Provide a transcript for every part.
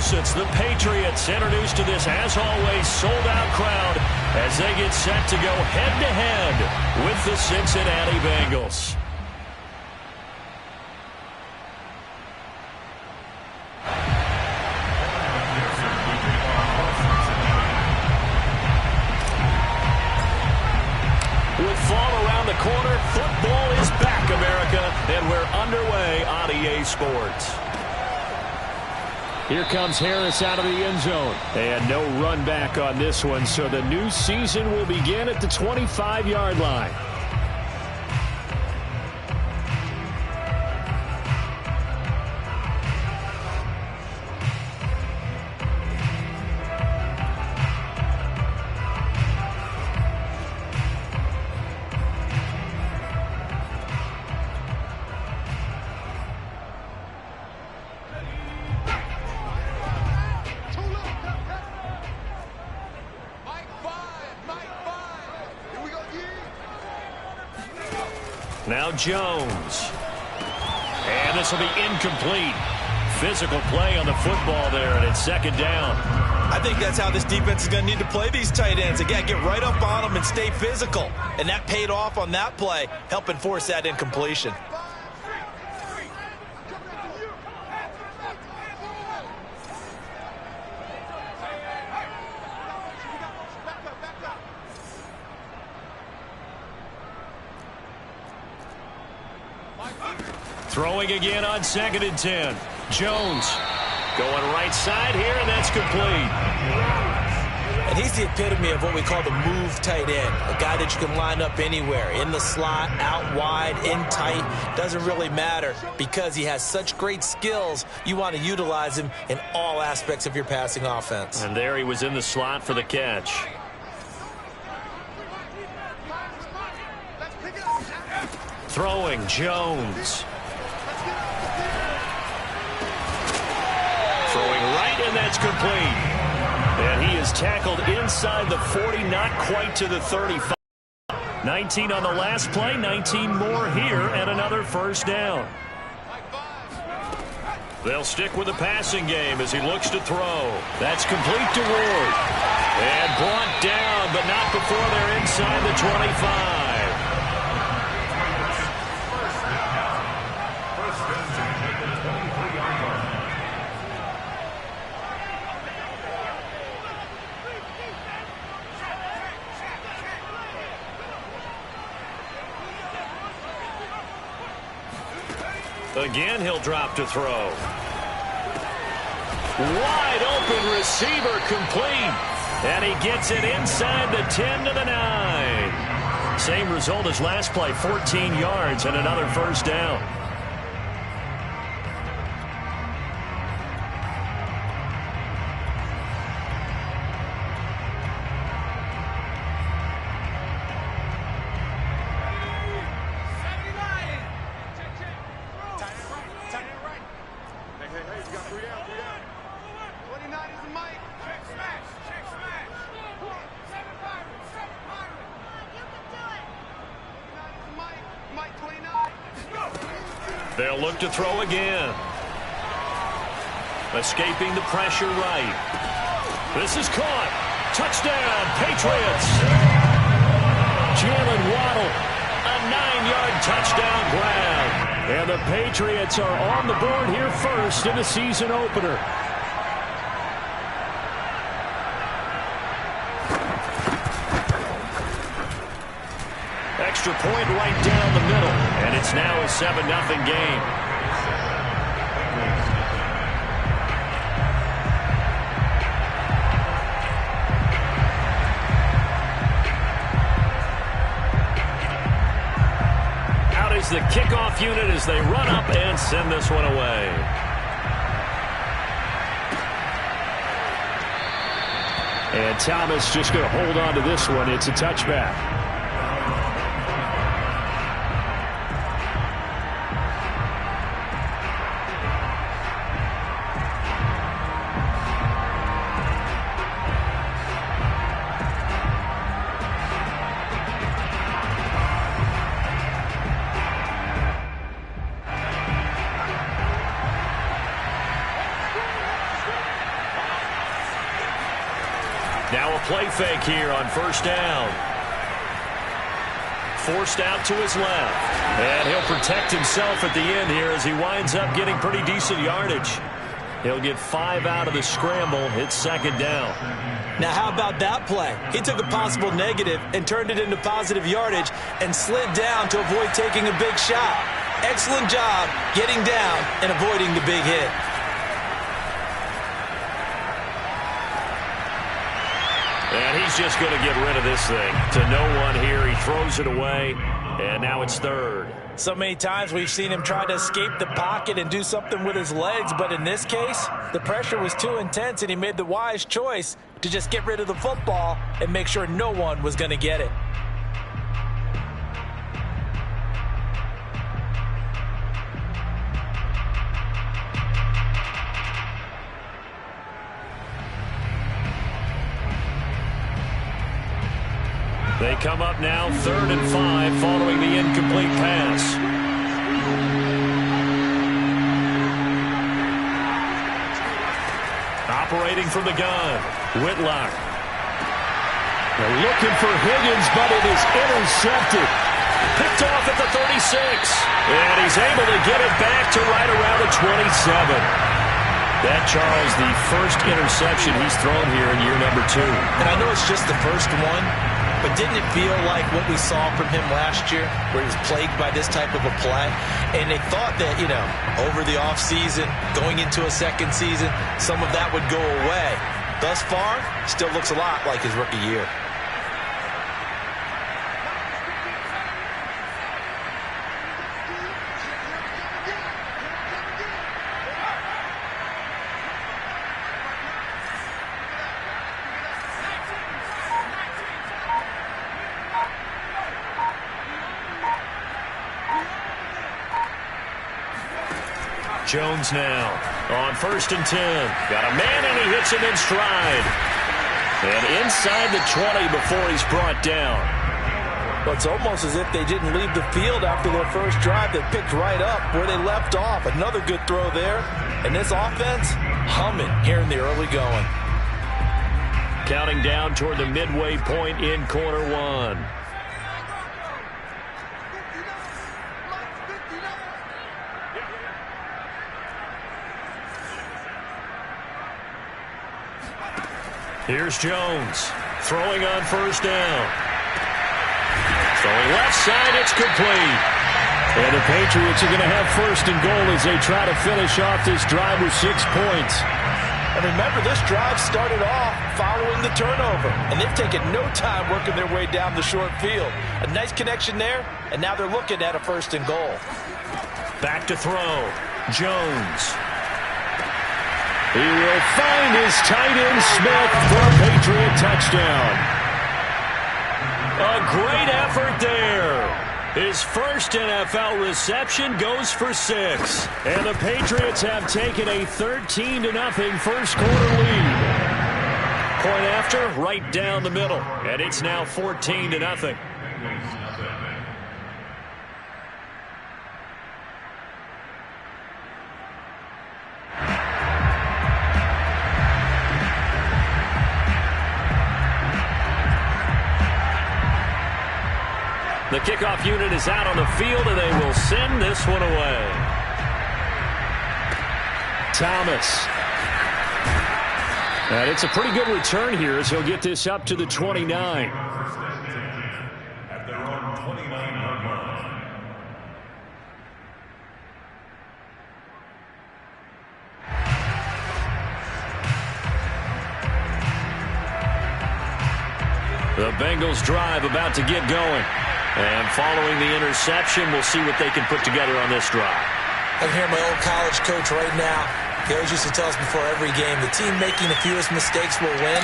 Massachusetts, the Patriots introduced to this, as always, sold-out crowd as they get set to go head-to-head with the Cincinnati Bengals. With fall around the corner, football is back, America, and we're underway on EA Sports. Here comes Harris out of the end zone. And no run back on this one, so the new season will begin at the 25-yard line. Now Jones. And this will be incomplete. Physical play on the football there, and it's second down. I think that's how this defense is going to need to play these tight ends. Again, get right up on them and stay physical. And that paid off on that play, helping force that incompletion. Throwing again on 2nd and 10. Jones going right side here, and that's complete. And he's the epitome of what we call the move tight end. A guy that you can line up anywhere. In the slot, out wide, in tight. Doesn't really matter because he has such great skills. You want to utilize him in all aspects of your passing offense. And there he was in the slot for the catch. Throwing Jones. Throwing right, and that's complete. And he is tackled inside the 40, not quite to the 35. 19 on the last play, 19 more here, and another first down. They'll stick with the passing game as he looks to throw. That's complete to Ward. And brought down, but not before they're inside the 25. Again, he'll drop to throw. Wide open receiver complete. And he gets it inside the 10 to the 9. Same result as last play, 14 yards and another first down. They'll look to throw again. Escaping the pressure right. This is caught. Touchdown, Patriots. Jalen Waddle, a 9-yard touchdown grab. And the Patriots are on the board here first in the season opener. Extra point right down the middle, and it's now a 7-0 game. Out is the kickoff unit as they run up and send this one away. And Thomas just going to hold on to this one. It's a touchback. Now a play fake here on first down. Forced out to his left. And he'll protect himself at the end here as he winds up getting pretty decent yardage. He'll get 5 out of the scramble. It's second down. Now, how about that play? He took a possible negative and turned it into positive yardage and slid down to avoid taking a big shot. Excellent job getting down and avoiding the big hit. And he's just going to get rid of this thing to no one here. He throws it away, and now it's third. So many times we've seen him try to escape the pocket and do something with his legs, but in this case, the pressure was too intense, and he made the wise choice to just get rid of the football and make sure no one was going to get it. They come up now 3rd and 5 following the incomplete pass. Operating from the gun, Whitlock. They're looking for Higgins, but it is intercepted. Picked off at the 36. And he's able to get it back to right around the 27. That, Charles, the first interception he's thrown here in year number 2. And I know it's just the first one, but didn't it feel like what we saw from him last year, where he was plagued by this type of a play? And they thought that, over the offseason, going into a second season, some of that would go away. Thus far, still looks a lot like his rookie year. Jones now on 1st and 10. Got a man, and he hits him in stride. And inside the 20 before he's brought down. Well, it's almost as if they didn't leave the field after their first drive. They picked right up where they left off. Another good throw there. And this offense, humming here in the early going. Counting down toward the midway point in quarter 1. Here's Jones throwing on first down. Throwing left side, it's complete. And the Patriots are going to have 1st and goal as they try to finish off this drive with 6 points. And remember, this drive started off following the turnover. And they've taken no time working their way down the short field. A nice connection there, and now they're looking at a 1st and goal. Back to throw. Jones. He will find his tight end, Smith, for a Patriot touchdown. A great effort there. His first NFL reception goes for 6. And the Patriots have taken a 13-0 first quarter lead. Point after, right down the middle. And it's now 14-0. The kickoff unit is out on the field, and they will send this one away. Thomas. And it's a pretty good return here as he'll get this up to the 29. At their own 29-yard line. The Bengals drive about to get going. And following the interception, we'll see what they can put together on this drive. I can hear my old college coach right now. He always used to tell us before every game, the team making the fewest mistakes will win.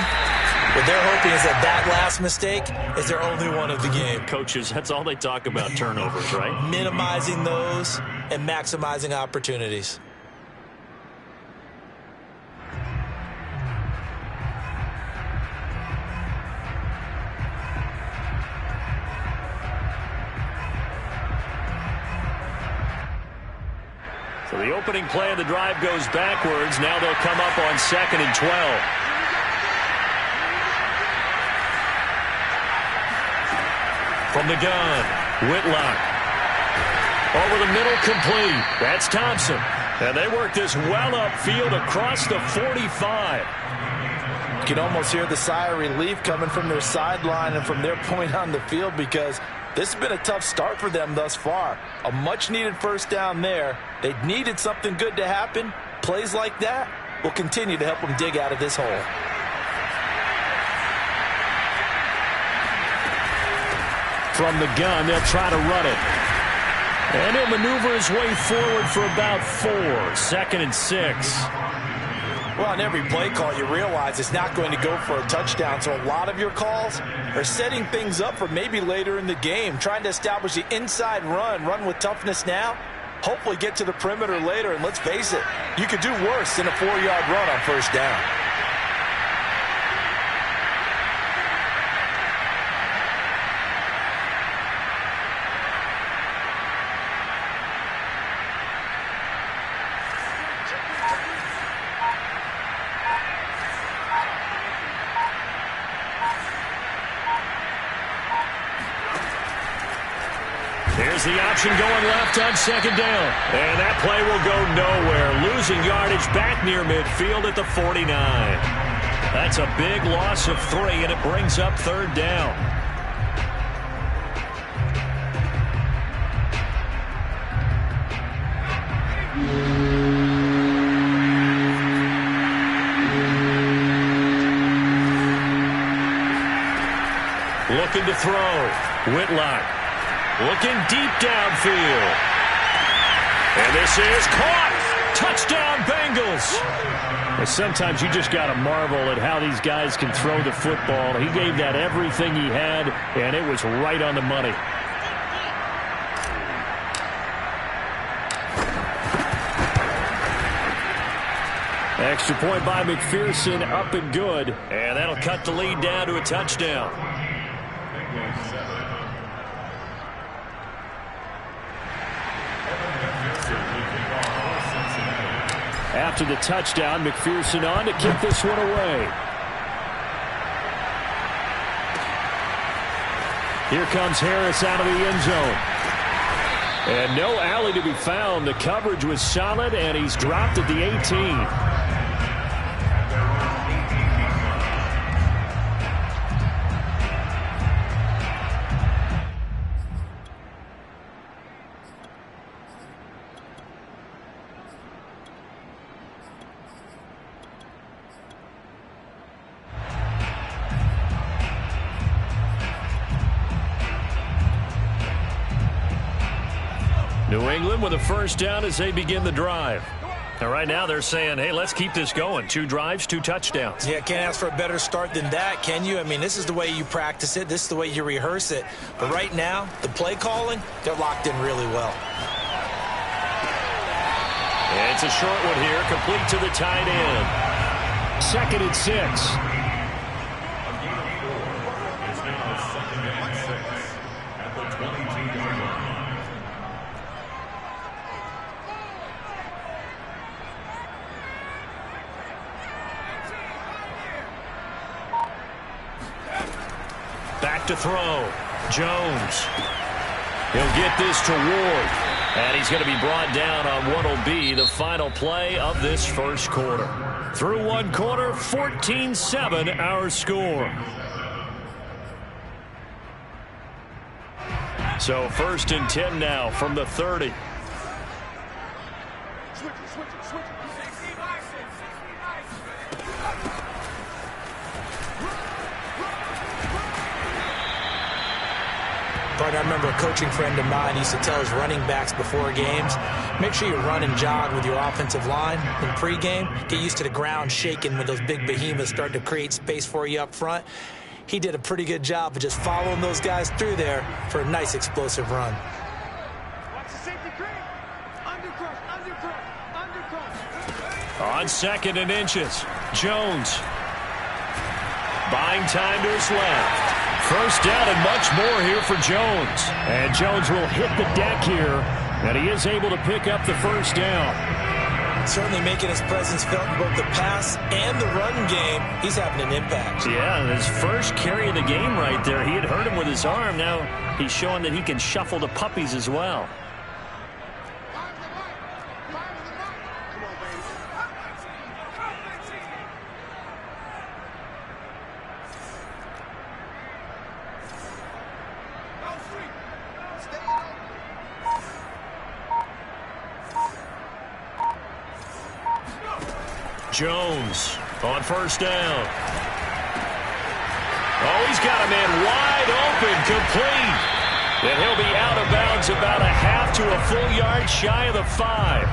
What they're hoping is that last mistake is their only one of the game. Coaches, that's all they talk about, turnovers, right? Minimizing those and maximizing opportunities. So the opening play of the drive goes backwards. Now they'll come up on 2nd and 12. From the gun, Whitlock. Over the middle, complete. That's Thompson. And they work this well upfield across the 45. You can almost hear the sigh of relief coming from their sideline and from their point on the field, because this has been a tough start for them thus far. A much-needed first down there. They needed something good to happen. Plays like that will continue to help them dig out of this hole. From the gun, they'll try to run it. And he'll maneuver his way forward for about 4. 2nd and 6. Well, on every play call, you realize it's not going to go for a touchdown. So a lot of your calls are setting things up for maybe later in the game, trying to establish the inside run with toughness now, hopefully get to the perimeter later. And let's face it, you could do worse than a 4-yard run on first down. Here's the option going left on 2nd down. And that play will go nowhere. Losing yardage back near midfield at the 49. That's a big loss of 3, and it brings up 3rd down. Looking to throw. Whitlock. Looking deep downfield. And this is caught. Touchdown, Bengals. Sometimes you just got to marvel at how these guys can throw the football. He gave that everything he had, and it was right on the money. Extra point by McPherson, up and good. And that'll cut the lead down to a touchdown. After the touchdown, McPherson on to kick this one away. Here comes Harris out of the end zone. And no alley to be found. The coverage was solid, and he's dropped at the 18. New England with a first down as they begin the drive. And right now they're saying, hey, let's keep this going. 2 drives, 2 touchdowns. Yeah, can't ask for a better start than that, can you? I mean, this is the way you practice it. This is the way you rehearse it. But right now, the play calling, they're locked in really well. And it's a short one here, complete to the tight end. 2nd and 6. Back to throw. Jones. He'll get this to Ward. And he's going to be brought down on what will be the final play of this first quarter. Through 1 quarter, 14-7 our score. So 1st and 10 now from the 30. I remember a coaching friend of mine used to tell his running backs before games, make sure you run and jog with your offensive line in pregame. Get used to the ground shaking when those big behemoths start to create space for you up front. He did a pretty good job of just following those guys through there for a nice explosive run. On 2nd and inches, Jones. Buying time to his left. First down and much more here for Jones. And Jones will hit the deck here, and he is able to pick up the first down. Certainly making his presence felt in both the pass and the run game. He's having an impact. Yeah, his first carry of the game right there. He had hurt him with his arm. Now he's showing that he can shuffle the puppies as well. Jones on first down. Oh, he's got a man wide open, complete. And he'll be out of bounds about a half to a full yard shy of the 5.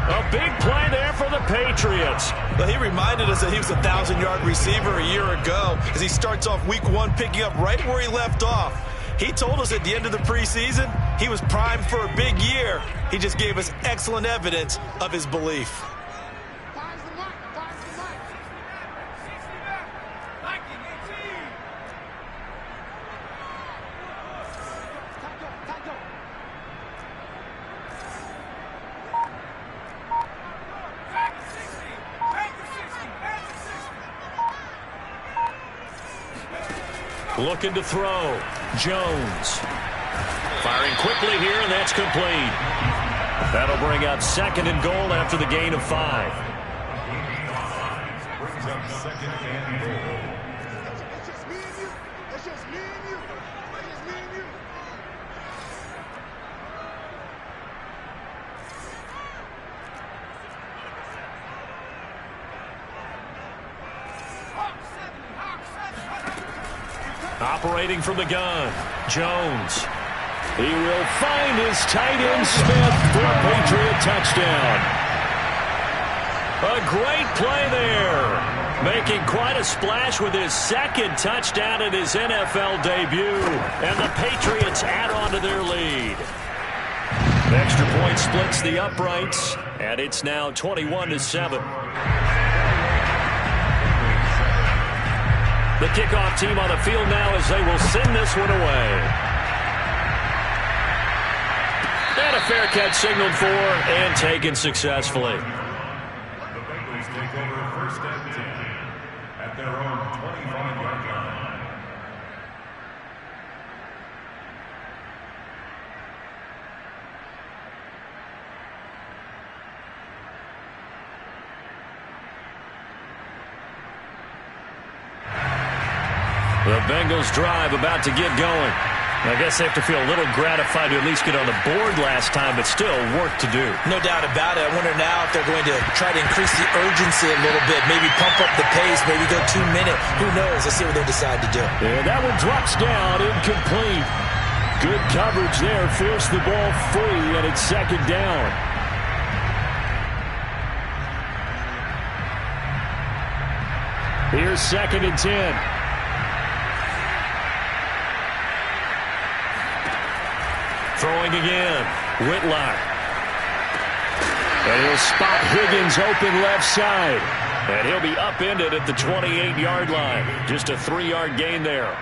A big play there for the Patriots. Well, he reminded us that he was a 1,000-yard receiver a year ago as he starts off week 1 picking up right where he left off. He told us at the end of the preseason he was primed for a big year. He just gave us excellent evidence of his belief. Looking to throw. Jones. Firing quickly here, and that's complete. That'll bring up 2nd and goal after the gain of 5. Brings up 2nd and goal. It's just me and you. It's just me and you. It's just me and you. Operating from the gun. Jones. He will find his tight end Smith for a Patriot touchdown. A great play there. Making quite a splash with his 2nd touchdown in his NFL debut. And the Patriots add on to their lead. The extra point splits the uprights. And it's now 21-7. The kickoff team on the field now as they will send this one away. And a fair catch signaled for and taken successfully. The Bengals take over 1st and 10 at their own 25-yard line. The Bengals drive about to get going. I guess they have to feel a little gratified to at least get on the board last time, but still work to do. No doubt about it. I wonder now if they're going to try to increase the urgency a little bit, maybe pump up the pace, maybe go 2-minute. Who knows? Let's see what they decide to do. And that one drops down, incomplete. Good coverage there, forced the ball free, and it's 2nd down. Here's 2nd and 10. Throwing again. Whitlock. And he'll spot Higgins open left side. And he'll be upended at the 28-yard line. Just a 3-yard gain there.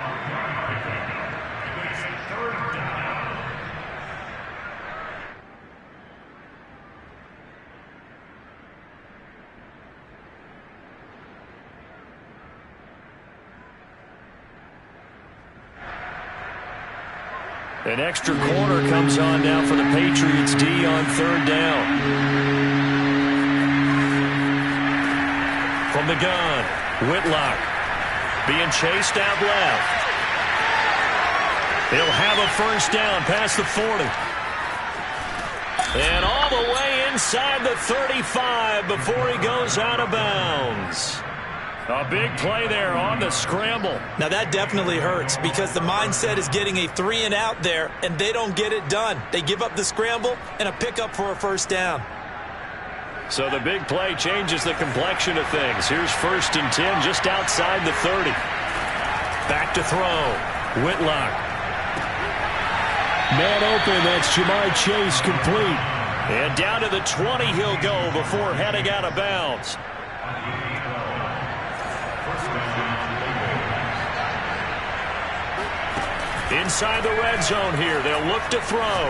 An extra corner comes on now for the Patriots D on 3rd down. From the gun, Whitlock being chased out left. He'll have a 1st down past the 40. And all the way inside the 35 before he goes out of bounds. A big play there on the scramble. Now that definitely hurts because the mindset is getting a 3 and out there, and they don't get it done. They give up the scramble and a pickup for a 1st down. So the big play changes the complexion of things. Here's 1st and 10 just outside the 30. Back to throw. Whitlock. Man open. That's Jamar Chase complete. And down to the 20 he'll go before heading out of bounds. Inside the red zone here. They'll look to throw.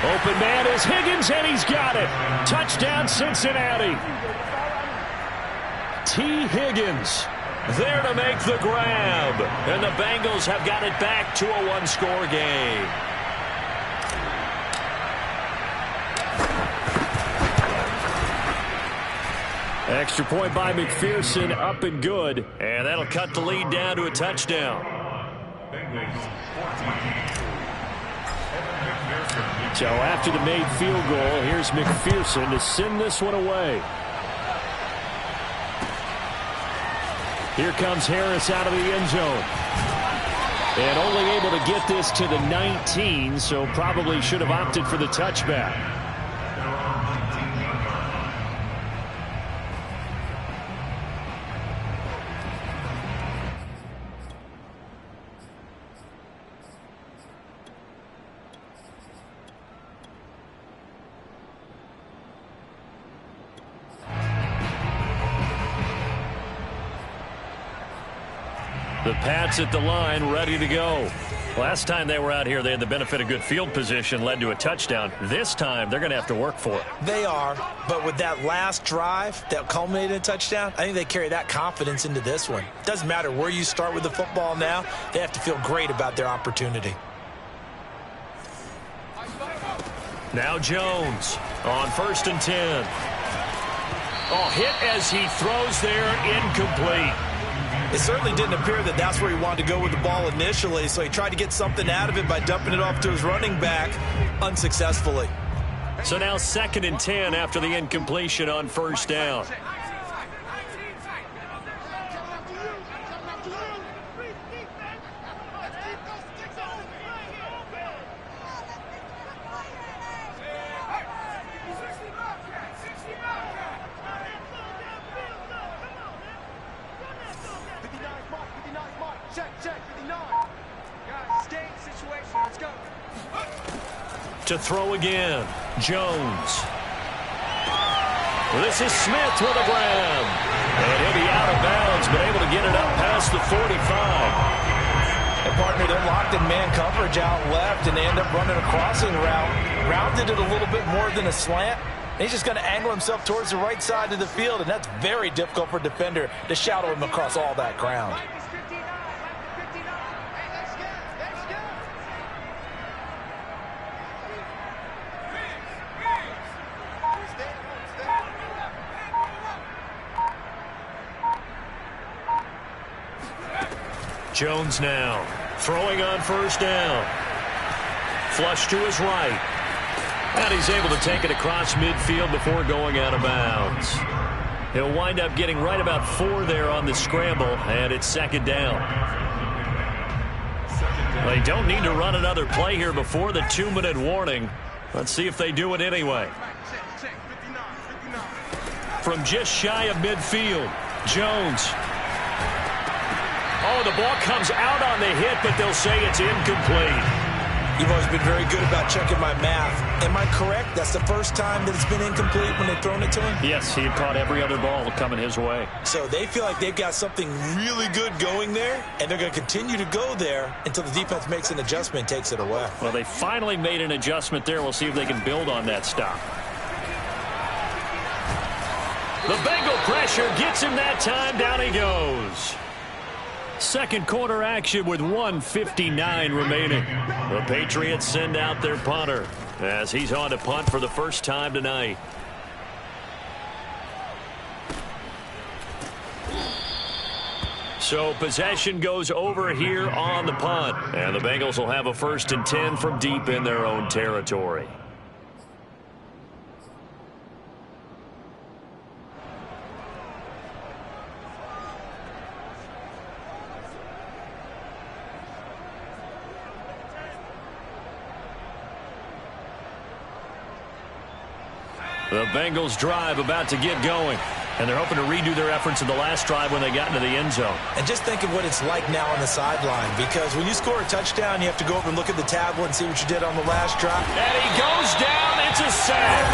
Open man is Higgins, and he's got it. Touchdown, Cincinnati. T. Higgins there to make the grab. And the Bengals have got it back to a one-score game. Extra point by McPherson, up and good. And that'll cut the lead down to a touchdown. So after the made field goal, here's McPherson to send this one away. Here comes Harris out of the end zone. And only able to get this to the 19, so probably should have opted for the touchback. The Pats at the line, ready to go. Last time they were out here, they had the benefit of good field position, led to a touchdown. This time, they're going to have to work for it. They are, but with that last drive that culminated in a touchdown, I think they carry that confidence into this one. It doesn't matter where you start with the football now. They have to feel great about their opportunity. Now Jones on 1st and 10. Oh, hit as he throws there, incomplete. It certainly didn't appear that that's where he wanted to go with the ball initially, so he tried to get something out of it by dumping it off to his running back unsuccessfully. So now 2nd and 10 after the incompletion on 1st down. To throw again, Jones. Well, this is Smith with a grab. And he'll be out of bounds, but able to get it up past the 45. And partner, they're locked in man coverage out left, and they end up running a crossing route. Rounded it a little bit more than a slant. And he's just going to angle himself towards the right side of the field, and that's very difficult for a defender to shadow him across all that ground. Jones now throwing on 1st down. Flush to his right. And he's able to take it across midfield before going out of bounds. He'll wind up getting right about 4 there on the scramble, and it's 2nd down. They don't need to run another play here before the 2-minute warning. Let's see if they do it anyway. From just shy of midfield, Jones. Oh, the ball comes out on the hit, but they'll say it's incomplete. You've always been very good about checking my math. Am I correct? That's the first time that it's been incomplete when they've thrown it to him? Yes, he had caught every other ball coming his way. So they feel like they've got something really good going there, and they're going to continue to go there until the defense makes an adjustment and takes it away. Well, they finally made an adjustment there. We'll see if they can build on that stop. The Bengal pressure gets him that time. Down he goes. Second quarter action with 1:59 remaining. The Patriots send out their punter as he's on to punt for the first time tonight. So possession goes over here on the punt. And the Bengals will have a 1st and 10 from deep in their own territory. The Bengals drive about to get going. And they're hoping to redo their efforts in the last drive when they got into the end zone. And just think of what it's like now on the sideline, because when you score a touchdown, you have to go over and look at the tablet and see what you did on the last drive. And he goes down. It's a sack.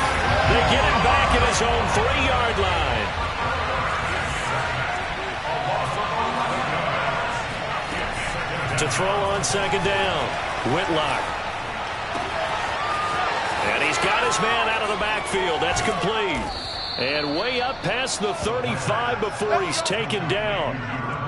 They get him back at his own 3-yard line. To throw on 2nd down, Whitlock. got his man out of the backfield. That's complete. And way up past the 35 before he's taken down.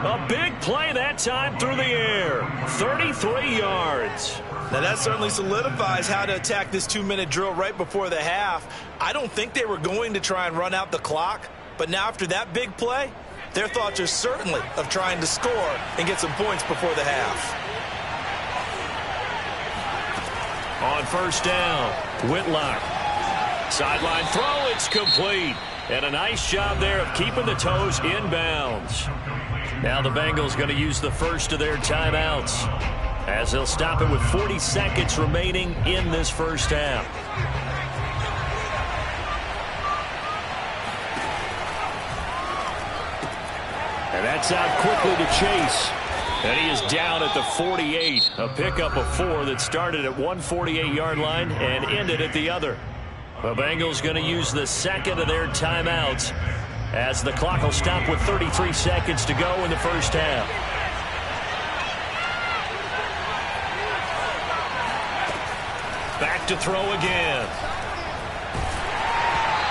A big play that time through the air. 33 yards. Now that certainly solidifies how to attack this 2-minute drill right before the half. I don't think they were going to try and run out the clock, but now after that big play, their thoughts are certainly of trying to score and get some points before the half. On first down, Whitlock. Sideline throw, it's complete. And a nice job there of keeping the toes in bounds. Now the Bengals going to use the first of their timeouts, as they'll stop it with 40 seconds remaining in this first half. And that's out quickly to Chase. And he is down at the 48. A pickup of 4 that started at 148-yard line and ended at the other. The Bengals going to use the second of their timeouts, as the clock will stop with 33 seconds to go in the first half. Back to throw again.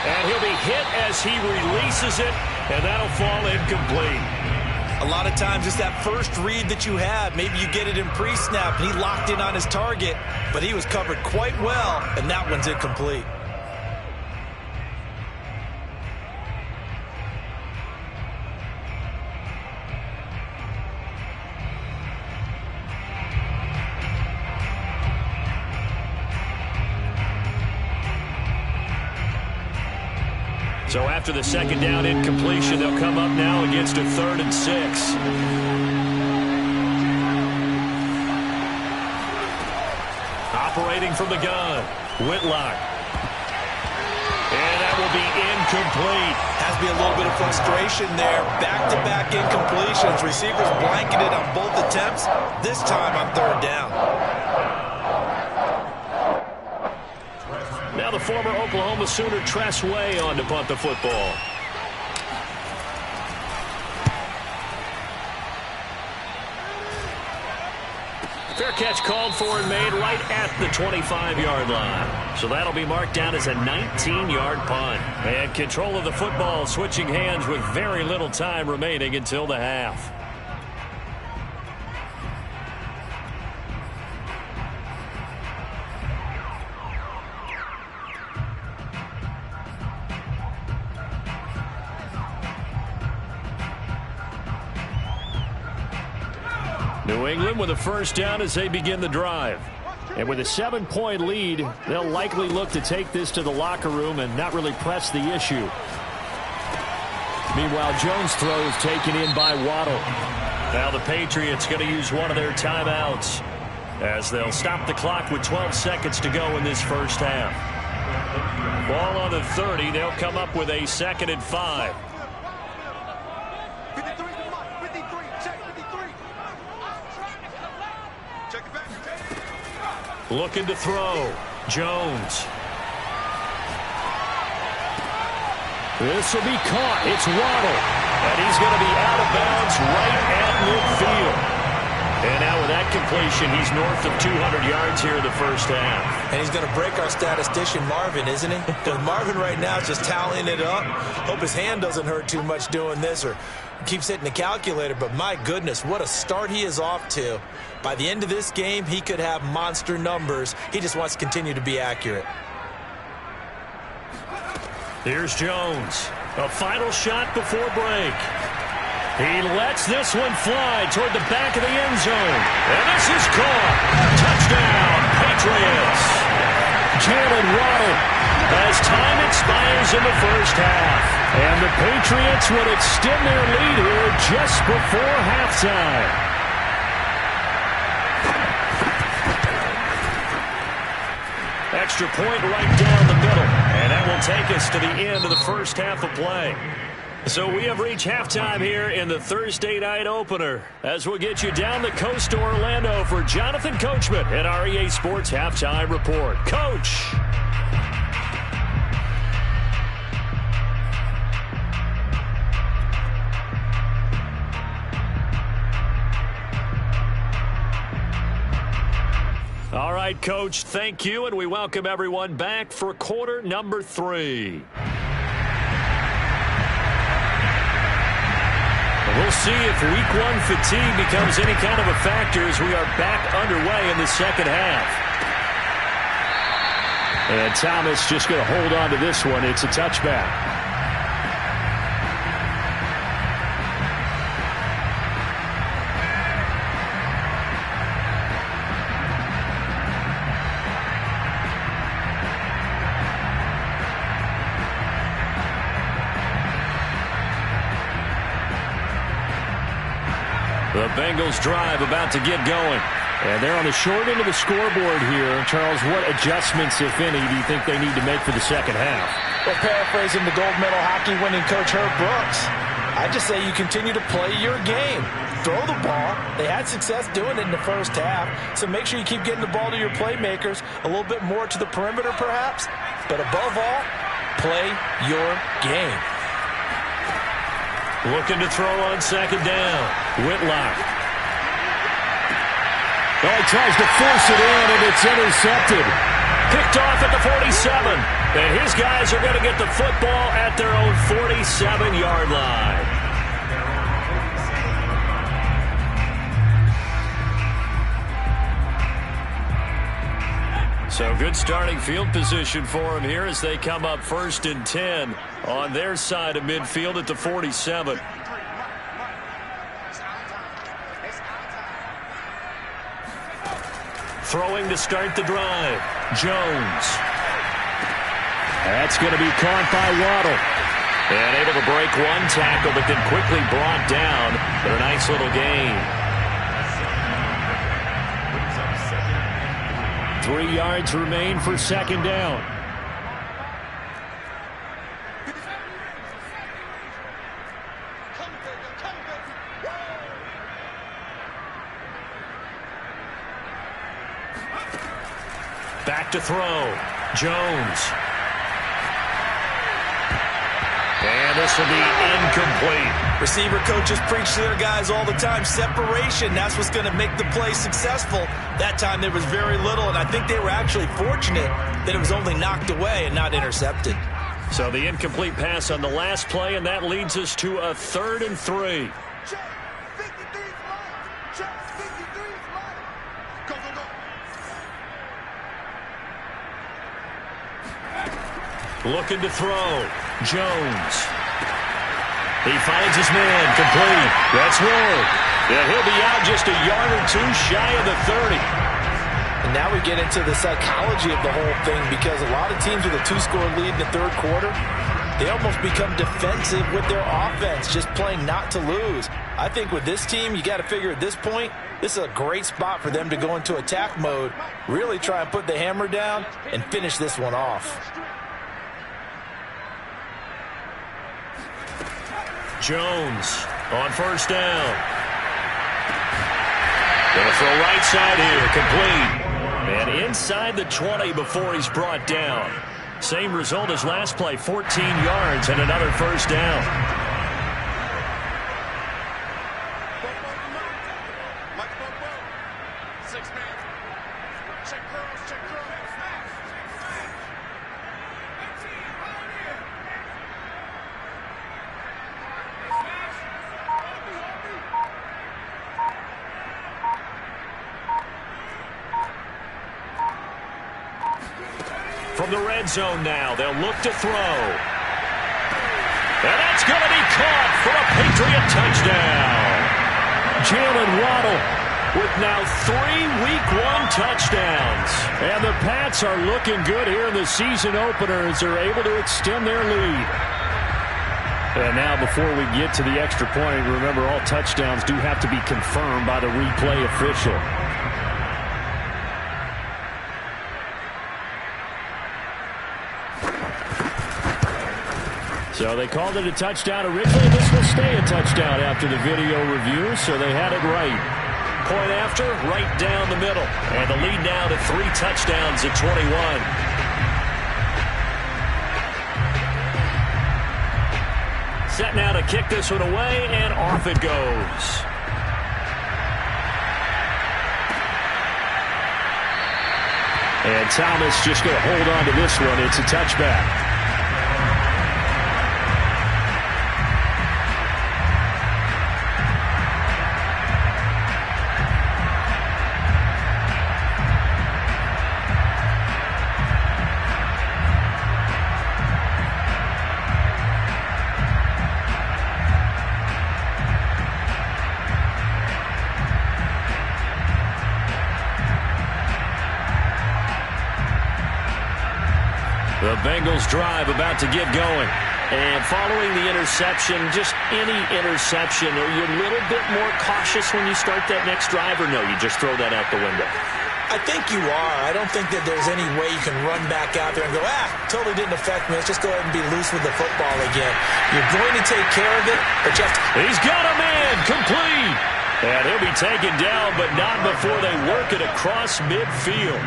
And he'll be hit as he releases it, and that'll fall incomplete. A lot of times it's that first read that you have. Maybe you get it in pre-snap, and he locked in on his target, but he was covered quite well, and that one's incomplete. So after the second down incompletion, they'll come up now against a 3rd and 6. Operating from the gun, Whitlock. And that will be incomplete. Has to be a little bit of frustration there. Back-to-back incompletions. Receivers blanketed on both attempts, this time on 3rd down. Now the former Oklahoma Sooner Tress Way on to punt the football. Fair catch called for and made right at the 25-yard line. So that'll be marked down as a 19-yard punt. And control of the football switching hands with very little time remaining until the half. New England with a first down as they begin the drive. And with a 7-point lead, they'll likely look to take this to the locker room and not really press the issue. Meanwhile, Jones' throw is taken in by Waddle. Now the Patriots going to use one of their timeouts, as they'll stop the clock with 12 seconds to go in this first half. Ball on the 30. They'll come up with a 2nd and 5. Looking to throw. Jones. This will be caught. It's Waddle. And he's going to be out of bounds right at midfield. And now with that completion, he's north of 200 yards here in the first half. And he's going to break our statistician Marvin, isn't he? Because Marvin right now is just tallying it up. Hope his hand doesn't hurt too much doing this, or keeps hitting the calculator. But my goodness, what a start he is off to. By the end of this game, he could have monster numbers. He just wants to continue to be accurate. Here's Jones. A final shot before break. He lets this one fly toward the back of the end zone. And this is caught. Touchdown, Patriots. Jalen Waddle as time expires in the first half. And the Patriots will extend their lead here just before halftime. Extra point right down the middle. And that will take us to the end of the first half of play. So we have reached halftime here in the Thursday night opener, as we'll get you down the coast to Orlando for Jonathan Coachman at our EA Sports Halftime Report. Coach. All right, Coach, thank you, and we welcome everyone back for quarter number 3. We'll see if week 1 fatigue becomes any kind of a factor as we are back underway in the second half. And Thomas just going to hold on to this one. It's a touchback. The Bengals drive about to get going. And they're on the short end of the scoreboard here. Charles, what adjustments, if any, do you think they need to make for the second half? Well, paraphrasing the gold medal hockey winning coach Herb Brooks, I just say you continue to play your game. Throw the ball. They had success doing it in the first half, so make sure you keep getting the ball to your playmakers, a little bit more to the perimeter perhaps, but above all, play your game. Looking to throw on second down. Whitlock. Oh, he tries to force it in, and it's intercepted. Picked off at the 47. And his guys are going to get the football at their own 47-yard line. So good starting field position for him here as they come up 1st and 10 on their side of midfield at the 47. Throwing to start the drive. Jones. That's going to be caught by Waddle. And able to break one tackle, but then quickly brought down. But a nice little gain. 3 yards remain for second down. Back to throw. Jones. And this will be incomplete. Receiver coaches preach to their guys all the time. Separation, that's what's going to make the play successful. That time there was very little, and I think they were actually fortunate that it was only knocked away and not intercepted. So the incomplete pass on the last play, and that leads us to a 3rd and 3. Looking to throw. Jones. He finds his man. Complete. That's Ward. And he'll be out just a yard or two shy of the 30. And now we get into the psychology of the whole thing, because a lot of teams with a 2-score lead in the third quarter, they almost become defensive with their offense, just playing not to lose. I think with this team, you got to figure at this point, this is a great spot for them to go into attack mode, really try and put the hammer down and finish this one off. Jones on first down. Going to throw right side here. Complete. And inside the 20 before he's brought down. Same result as last play. 14 yards and another first down. From the red zone now, they'll look to throw. And that's going to be caught for a Patriot touchdown. Jalen Waddle with now 3 Week 1 touchdowns. And the Pats are looking good here in the season opener as they're able to extend their lead. And now before we get to the extra point, remember all touchdowns do have to be confirmed by the replay official. So they called it a touchdown originally. This will stay a touchdown after the video review, so they had it right. Point after, right down the middle. And the lead now to 3 touchdowns at 21. Set now to kick this one away, and off it goes. And Thomas just going to hold on to this one. It's a touchback. The Bengals drive about to get going. And following the interception, just any interception, are you a little bit more cautious when you start that next drive, or no, you just throw that out the window? I think you are. I don't think that there's any way you can run back out there and go, totally didn't affect me. Let's just go ahead and be loose with the football again. You're going to take care of it, but just... He's got a man, complete. And he'll be taken down, but not before they work it across midfield.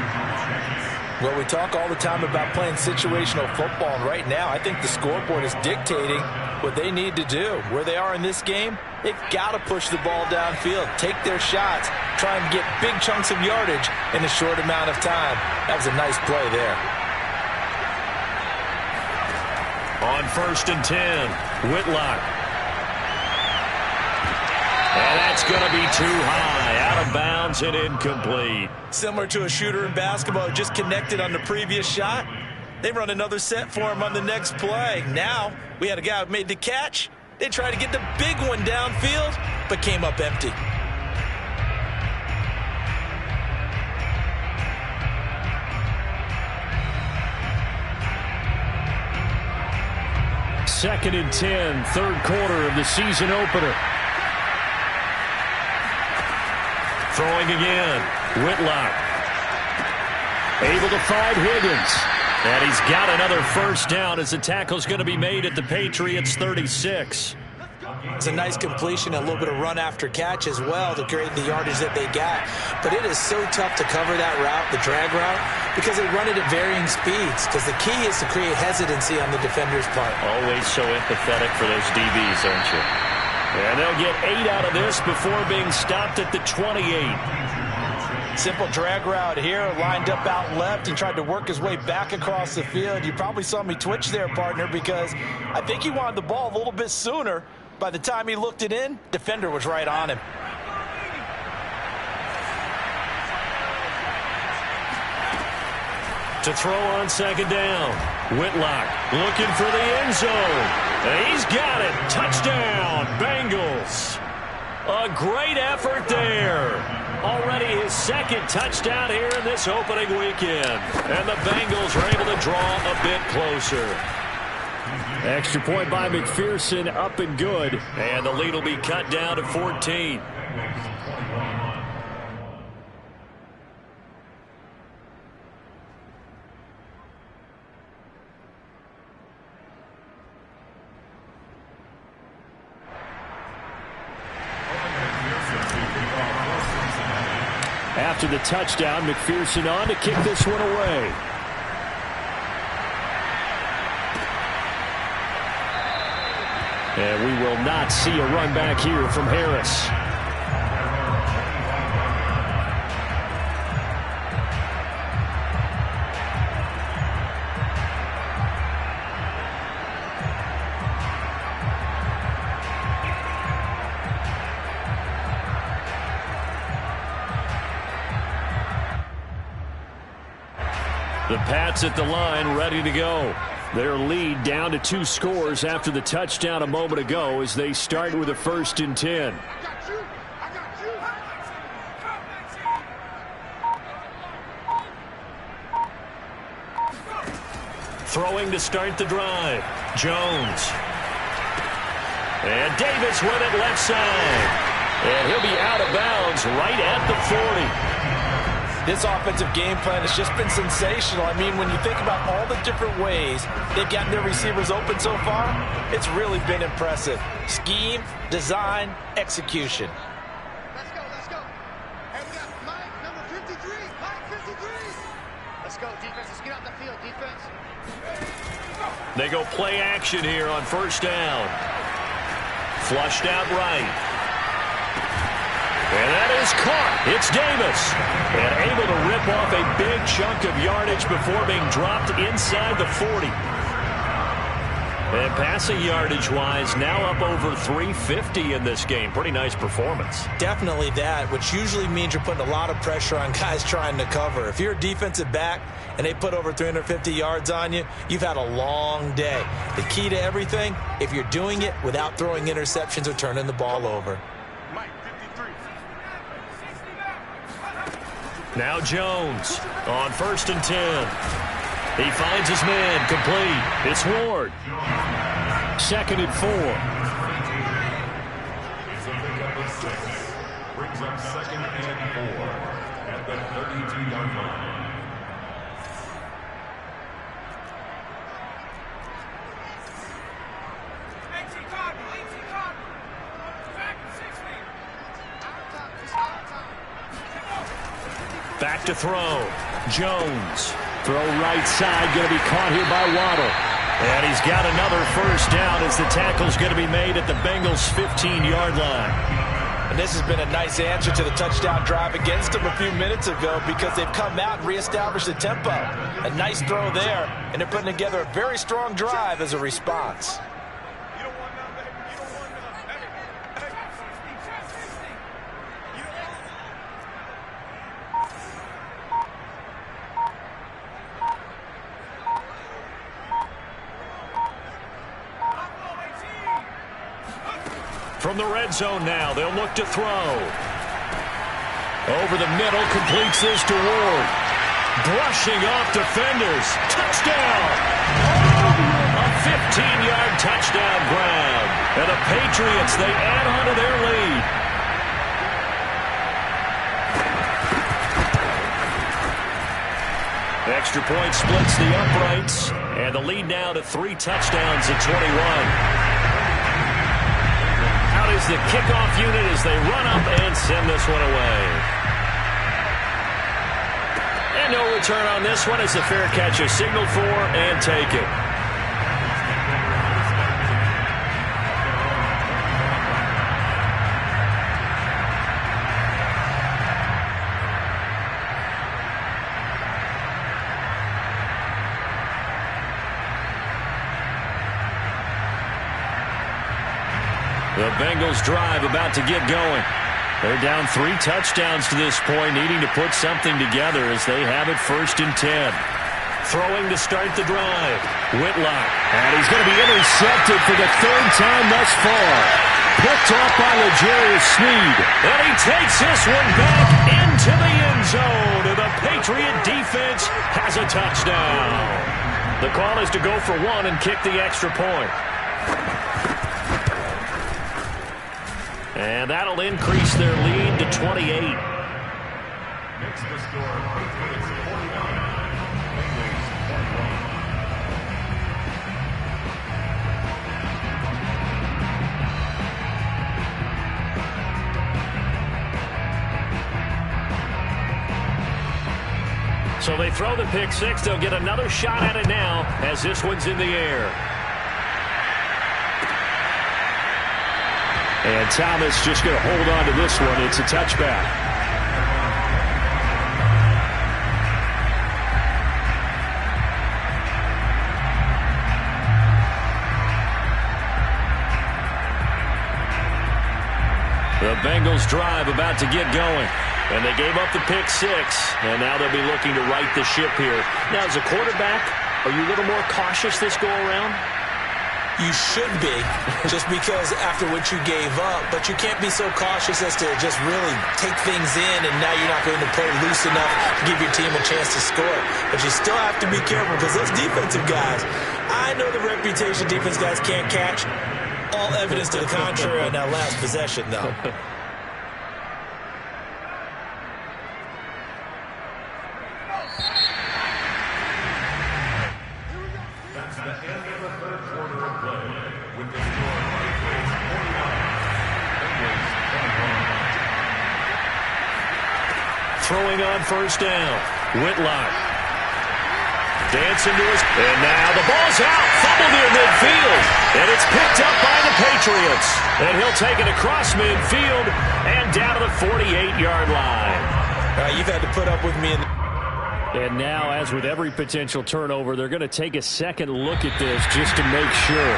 Well, we talk all the time about playing situational football, and right now I think the scoreboard is dictating what they need to do. Where they are in this game, they've got to push the ball downfield, take their shots, try and get big chunks of yardage in a short amount of time. That was a nice play there. On 1st and 10, Whitlock. And that's going to be too high, out of bounds and incomplete. Similar to a shooter in basketball who just connected on the previous shot. They run another set for him on the next play. Now we had a guy who made the catch. They tried to get the big one downfield, but came up empty. Second and 10, third quarter of the season opener. Throwing again, Whitlock. Able to find Higgins. And he's got another first down as the tackle's going to be made at the Patriots' 36. It's a nice completion, a little bit of run after catch as well to create the yardage that they got. But it is so tough to cover that route, the drag route, because they run it at varying speeds. Because the key is to create hesitancy on the defender's part. Always so empathetic for those DBs, aren't you? And they'll get 8 out of this before being stopped at the 28. Simple drag route here, lined up out left and tried to work his way back across the field. You probably saw me twitch there, partner, because I think he wanted the ball a little bit sooner. By the time he looked it in, defender was right on him. To throw on second down, Whitlock looking for the end zone. He's got it. Touchdown, Bengals. A great effort there. Already his second touchdown here in this opening weekend. And the Bengals are able to draw a bit closer. Extra point by McPherson, up and good. And the lead will be cut down to 14. After the touchdown, McPherson on to kick this one away. And we will not see a run back here from Harris. The Pats at the line, ready to go. Their lead down to 2 scores after the touchdown a moment ago as they start with a 1st and 10. Throwing to start the drive, Jones. And Davis with it left side. And he'll be out of bounds right at the 40. This offensive game plan has just been sensational. I mean, when you think about all the different ways they've gotten their receivers open so far, it's really been impressive. Scheme, design, execution. Let's go, let's go. Hey, we got Mike, number 53. Mike, 53. Let's go, defense. Let's get out the field, defense. They go play action here on 1st down. Flushed out right. And that is caught. It's Davis. And able to rip off a big chunk of yardage before being dropped inside the 40. And passing yardage-wise, now up over 350 in this game. Pretty nice performance. Definitely that, which usually means you're putting a lot of pressure on guys trying to cover. If you're a defensive back and they put over 350 yards on you, you've had a long day. The key to everything, if you're doing it without throwing interceptions or turning the ball over. Now Jones on 1st and 10. He finds his man, complete. It's Ward. 2nd and 4. Brings up 2nd and 4 at the 32-yard line. Back to throw. Jones. Throw right side, going to be caught here by Waddle. And he's got another first down as the tackle's going to be made at the Bengals' 15-yard line. And this has been a nice answer to the touchdown drive against them a few minutes ago because they've come out and reestablished the tempo. A nice throw there, and they're putting together a very strong drive as a response. From the red zone now, they'll look to throw. Over the middle, completes this to Ward. Brushing off defenders. Touchdown! A 15-yard touchdown grab. And the Patriots, they add on to their lead. Extra point splits the uprights. And the lead now to 3 touchdowns at 21. Out is the kickoff unit as they run up and send this one away. And no return on this one as the fair catch is signaled for and taken. The Bengals drive about to get going. They're down 3 touchdowns to this point, needing to put something together as they have it 1st and 10. Throwing to start the drive. Whitlock. And he's going to be intercepted for the 3rd time thus far. Picked off by L'Jarius Sneed. And he takes this one back into the end zone. And the Patriot defense has a touchdown. The call is to go for 1 and kick the extra point. And that'll increase their lead to 28. Next to score, Patriots 49, Bengals 21. So they throw the pick 6. They'll get another shot at it now as this one's in the air. And Thomas just going to hold on to this one. It's a touchback. The Bengals drive about to get going. And they gave up the pick 6. And now they'll be looking to right the ship here. Now, as a quarterback, are you a little more cautious this go-around? You should be, just because after what you gave up, but you can't be so cautious as to just really take things in, and now you're not going to play loose enough to give your team a chance to score. But you still have to be careful because those defensive guys, I know the reputation defense guys can't catch. All evidence to the contrary on that last possession, though. That's the end of the 3rd quarter of play. With the score, Patriots 49, Bengals 21. Throwing on 1st down. Whitlock. Dancing to his... And now the ball's out. Fumble near midfield. And it's picked up by the Patriots. And he'll take it across midfield and down to the 48-yard line. You've had to put up with me in the... And now, as with every potential turnover, they're going to take a second look at this just to make sure.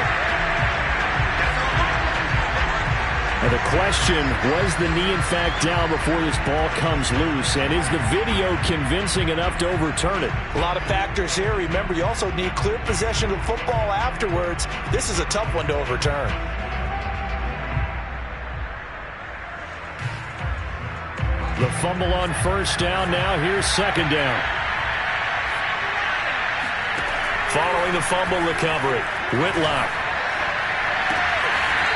And the question, was the knee in fact down before this ball comes loose? And is the video convincing enough to overturn it? A lot of factors here. Remember, you also need clear possession of the football afterwards. This is a tough one to overturn. The fumble on first down. Now here's second down. Following the fumble recovery, Whitlock.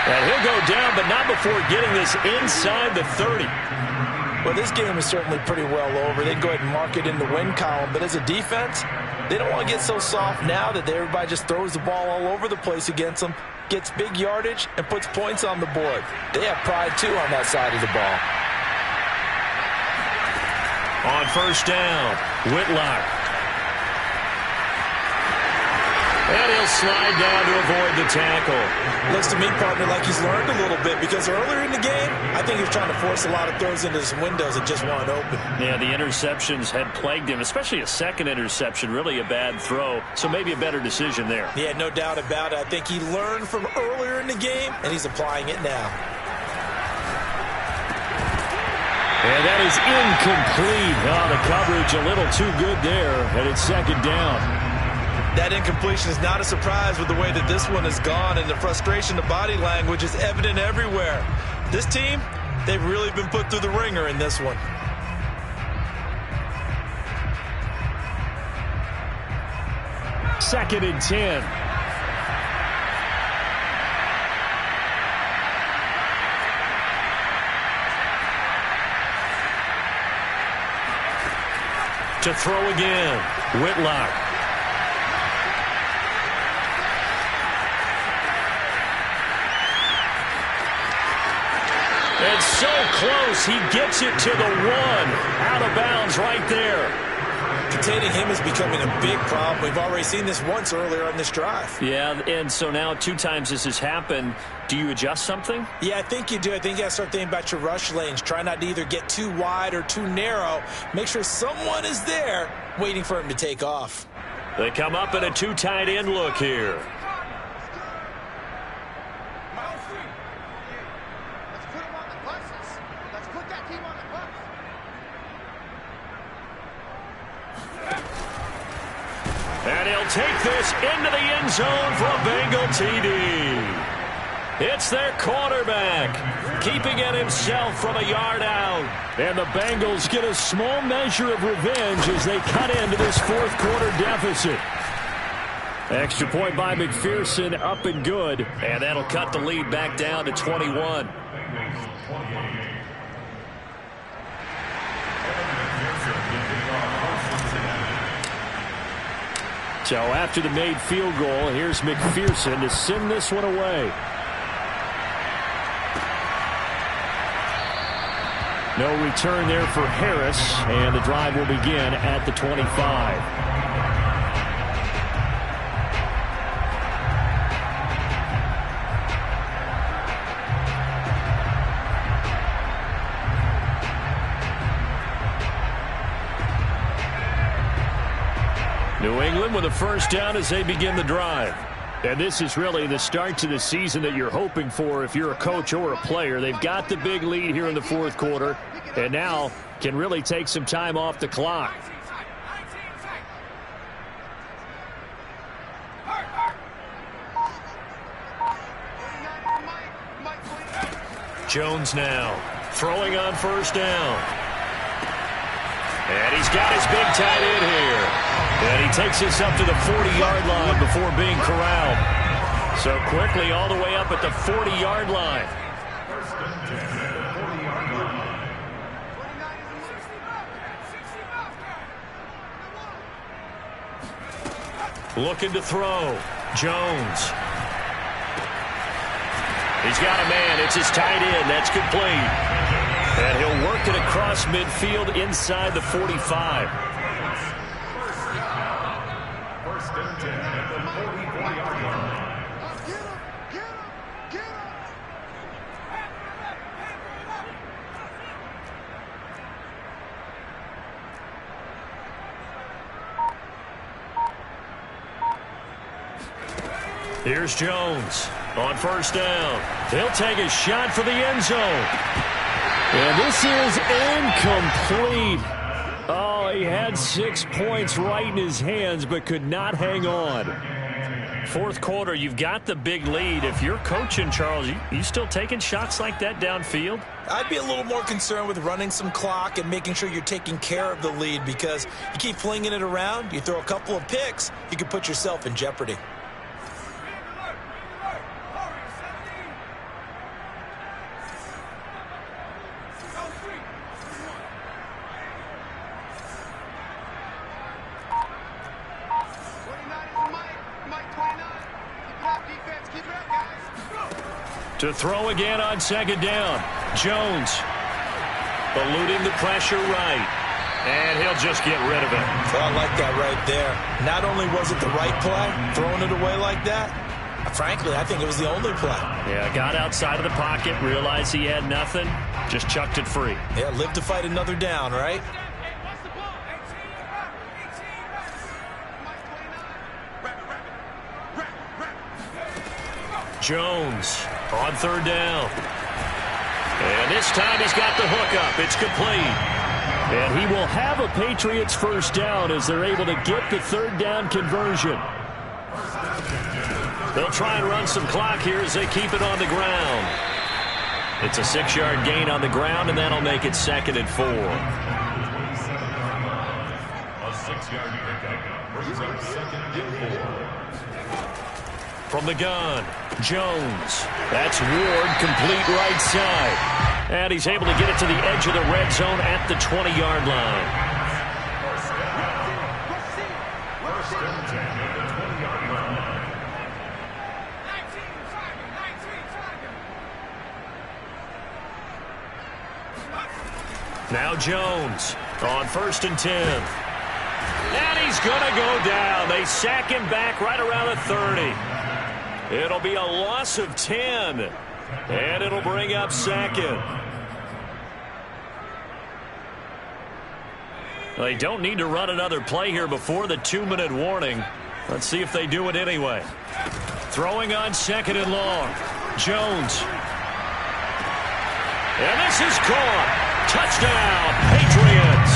And he'll go down, but not before getting this inside the 30. Well, this game is certainly pretty well over. They can go ahead and mark it in the win column. But as a defense, they don't want to get so soft now that everybody just throws the ball all over the place against them, gets big yardage, and puts points on the board. They have pride, too, on that side of the ball. On first down, Whitlock. And he'll slide down to avoid the tackle. Looks to me, partner, like he's learned a little bit, because earlier in the game, I think he was trying to force a lot of throws into his windows and just weren't open. Yeah, the interceptions had plagued him, especially a second interception, really a bad throw. So maybe a better decision there. Yeah, no doubt about it. I think he learned from earlier in the game, and he's applying it now. And that is incomplete. Oh, the coverage a little too good there, and it's second down. That incompletion is not a surprise with the way that this one has gone, and the frustration, the body language is evident everywhere. This team, they've really been put through the ringer in this one. Second and 10. To throw again, Whitlock. And so close, he gets it to the 1. Out of bounds right there. Containing him is becoming a big problem. We've already seen this once earlier on this drive. Yeah, and so now 2 times this has happened. Do you adjust something? Yeah, I think you do. I think you got to start thinking about your rush lanes. Try not to either get too wide or too narrow. Make sure someone is there waiting for him to take off. They come up in a 2 tight end look here. Let's put him on the buses. Let's put that team on the bus. And he'll take this into the end zone for a Bengal TD. It's their quarterback, keeping it himself from a yard out. And the Bengals get a small measure of revenge as they cut into this fourth quarter deficit. Extra point by McPherson, up and good. And that'll cut the lead back down to 21. So after the made field goal, here's McPherson to send this one away. No return there for Harris, and the drive will begin at the 25. New England with a first down as they begin the drive. And this is really the start to the season that you're hoping for if you're a coach or a player. They've got the big lead here in the fourth quarter, and now can really take some time off the clock. Jones now throwing on first down. And he's got his big tight end here. And he takes this up to the 40-yard line before being corralled. So quickly all the way up at the 40-yard line. Looking to throw. Jones. He's got a man. It's his tight end. That's complete. And he'll work it across midfield inside the 45. Here's Jones on first down. He'll take a shot for the end zone. And this is incomplete. Oh, he had 6 points right in his hands but could not hang on. Fourth quarter, you've got the big lead. If you're coaching, Charles, you still taking shots like that downfield? I'd be a little more concerned with running some clock and making sure you're taking care of the lead, because you keep flinging it around, you throw a couple of picks, you could put yourself in jeopardy. To throw again on second down. Jones eluding the pressure right. And he'll just get rid of it. So I like that right there. Not only was it the right play, throwing it away like that, frankly, I think it was the only play. Yeah, got outside of the pocket, realized he had nothing, just chucked it free. Yeah, live to fight another down, right? Jones on third down. And this time he's got the hook up. It's complete. And he will have a Patriots first down as they're able to get the third down conversion. They'll try and run some clock here as they keep it on the ground. It's a 6-yard gain on the ground, and that'll make it 2nd and 4. A 6-yard pickup brings up 2nd and 4. From the gun, Jones. That's Ward, complete right side. And he's able to get it to the edge of the red zone at the 20-yard line. First and 10 at the 20-yard line. Now Jones on first and 10. And he's going to go down. They sack him back right around the 30. It'll be a loss of 10. And it'll bring up 2nd. They don't need to run another play here before the 2-minute warning. Let's see if they do it anyway. Throwing on 2nd and long. Jones. And this is caught. Touchdown, Patriots.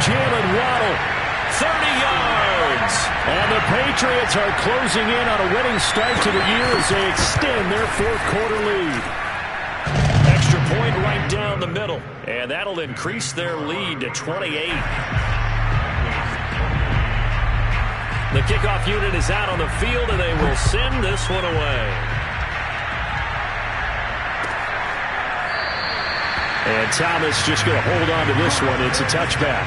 Jalen Waddle, 30 yards. And the Patriots are closing in on a winning start to the year as they extend their fourth-quarter lead. Extra point right down the middle, and that'll increase their lead to 28. The kickoff unit is out on the field, and they will send this one away. And Thomas just going to hold on to this one. It's a touchback.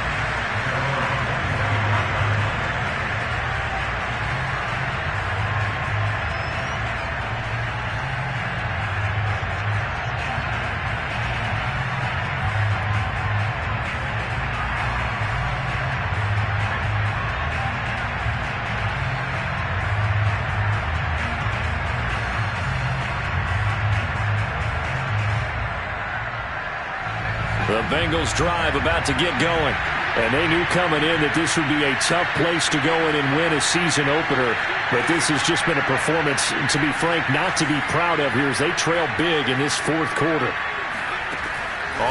The Bengals drive about to get going. And they knew coming in that this would be a tough place to go in and win a season opener. But this has just been a performance, to be frank, not to be proud of here as they trail big in this fourth quarter.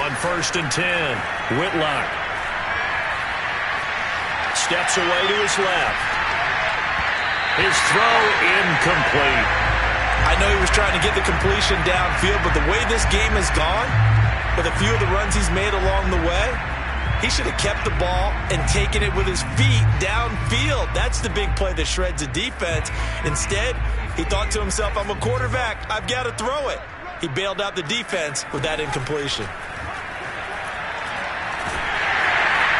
On first and 10, Whitlock. Steps away to his left. His throw incomplete. I know he was trying to get the completion downfield, but the way this game has gone, with a few of the runs he's made along the way, he should have kept the ball and taken it with his feet downfield. That's the big play that shreds a defense. Instead, he thought to himself, I'm a quarterback, I've got to throw it. He bailed out the defense with that incompletion.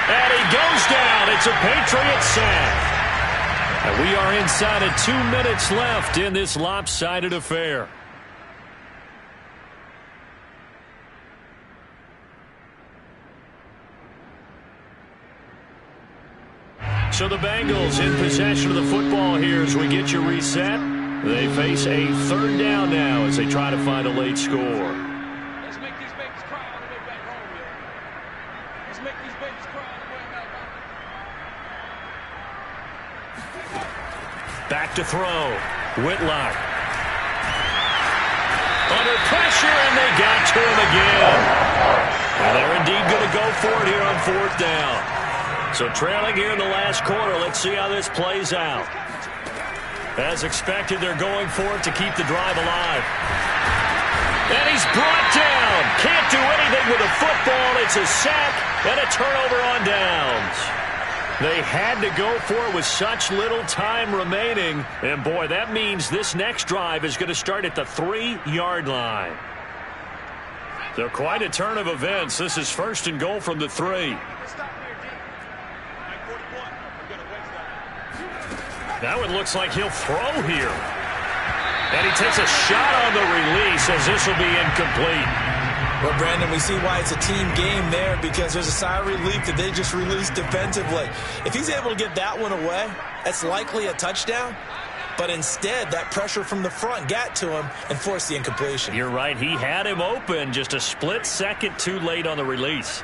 And he goes down. It's a Patriot sack. And we are inside of 2 minutes left in this lopsided affair. So the Bengals in possession of the football here as we get you reset. They face a third down now as they try to find a late score. Let's make these babies cry on the way back home, yo. Let's make these babies cry on the way back home. Back to throw. Whitlock. Under pressure, and they got to him again. And they're indeed going to go for it here on 4th down. So trailing here in the last quarter. Let's see how this plays out. As expected, they're going for it to keep the drive alive. And he's brought down. Can't do anything with a football. It's a sack and a turnover on downs. They had to go for it with such little time remaining. And, boy, that means this next drive is going to start at the 3-yard line. So quite a turn of events. This is 1st and goal from the 3. That one looks like he'll throw here. And he takes a shot on the release as this will be incomplete. Well, Brandon, we see why it's a team game there, because there's a sigh of relief that they just released defensively. If he's able to get that one away, that's likely a touchdown. But instead, that pressure from the front got to him and forced the incompletion. You're right. He had him open, just a split second too late on the release.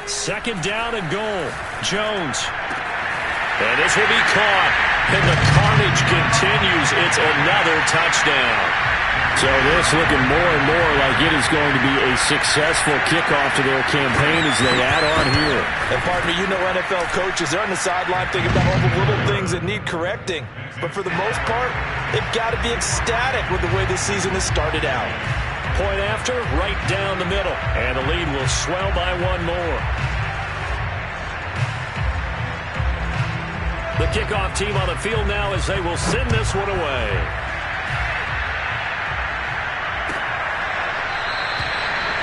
Second down and goal. Jones. And this will be caught. And the carnage continues. It's another touchdown. So this looking more and more like it is going to be a successful kickoff to their campaign as they add on here. And pardon me, you know NFL coaches, they're on the sideline thinking about all the little things that need correcting. But for the most part, they've got to be ecstatic with the way this season has started out. Point after, right down the middle. And the lead will swell by one more. The kickoff team on the field now as they will send this one away.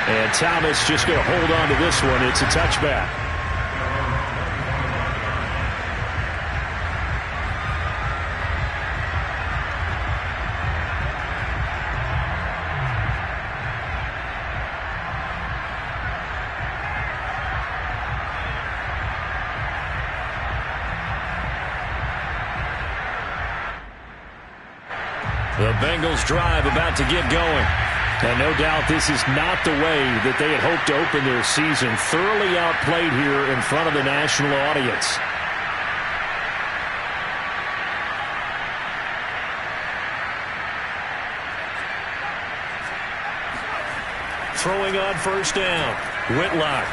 And Thomas just going to hold on to this one. It's a touchback. The Bengals drive about to get going. And no doubt this is not the way that they had hoped to open their season. Thoroughly outplayed here in front of the national audience. Throwing on 1st down. Whitlock.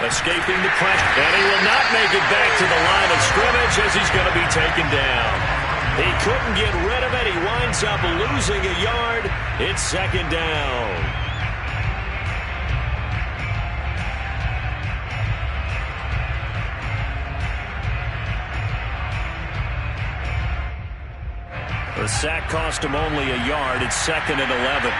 Escaping the pressure. And he will not make it back to the line of scrimmage as he's going to be taken down. He couldn't get rid of it. He winds up losing a yard. It's 2nd down. The sack cost him only a yard. It's 2nd and 11.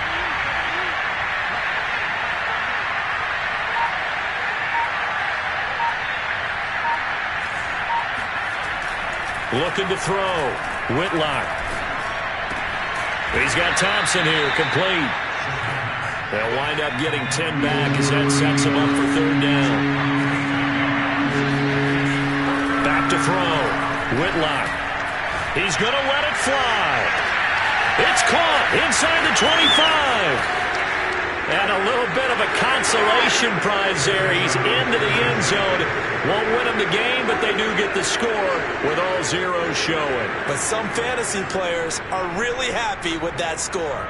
Looking to throw. Whitlock. He's got Thompson here, complete. They'll wind up getting 10 back as that sets him up for 3rd down. Back to throw. Whitlock. He's going to let it fly. It's caught inside the 25. And a little bit of a consolation prize there. He's into the end zone. Won't win them the game, but they do get the score with all zeros showing. But some fantasy players are really happy with that score.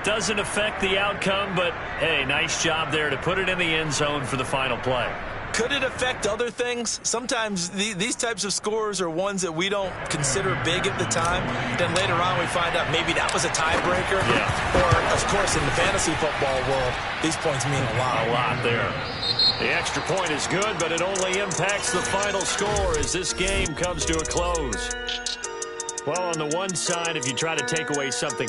Doesn't affect the outcome, but, hey, nice job there to put it in the end zone for the final play. Could it affect other things? Sometimes these types of scores are ones that we don't consider big at the time. Then later on we find out maybe that was a tiebreaker. Yeah. Or, of course, in the fantasy football world, these points mean a lot. A lot there. The extra point is good, but it only impacts the final score as this game comes to a close. Well, on the one side, if you try to take away something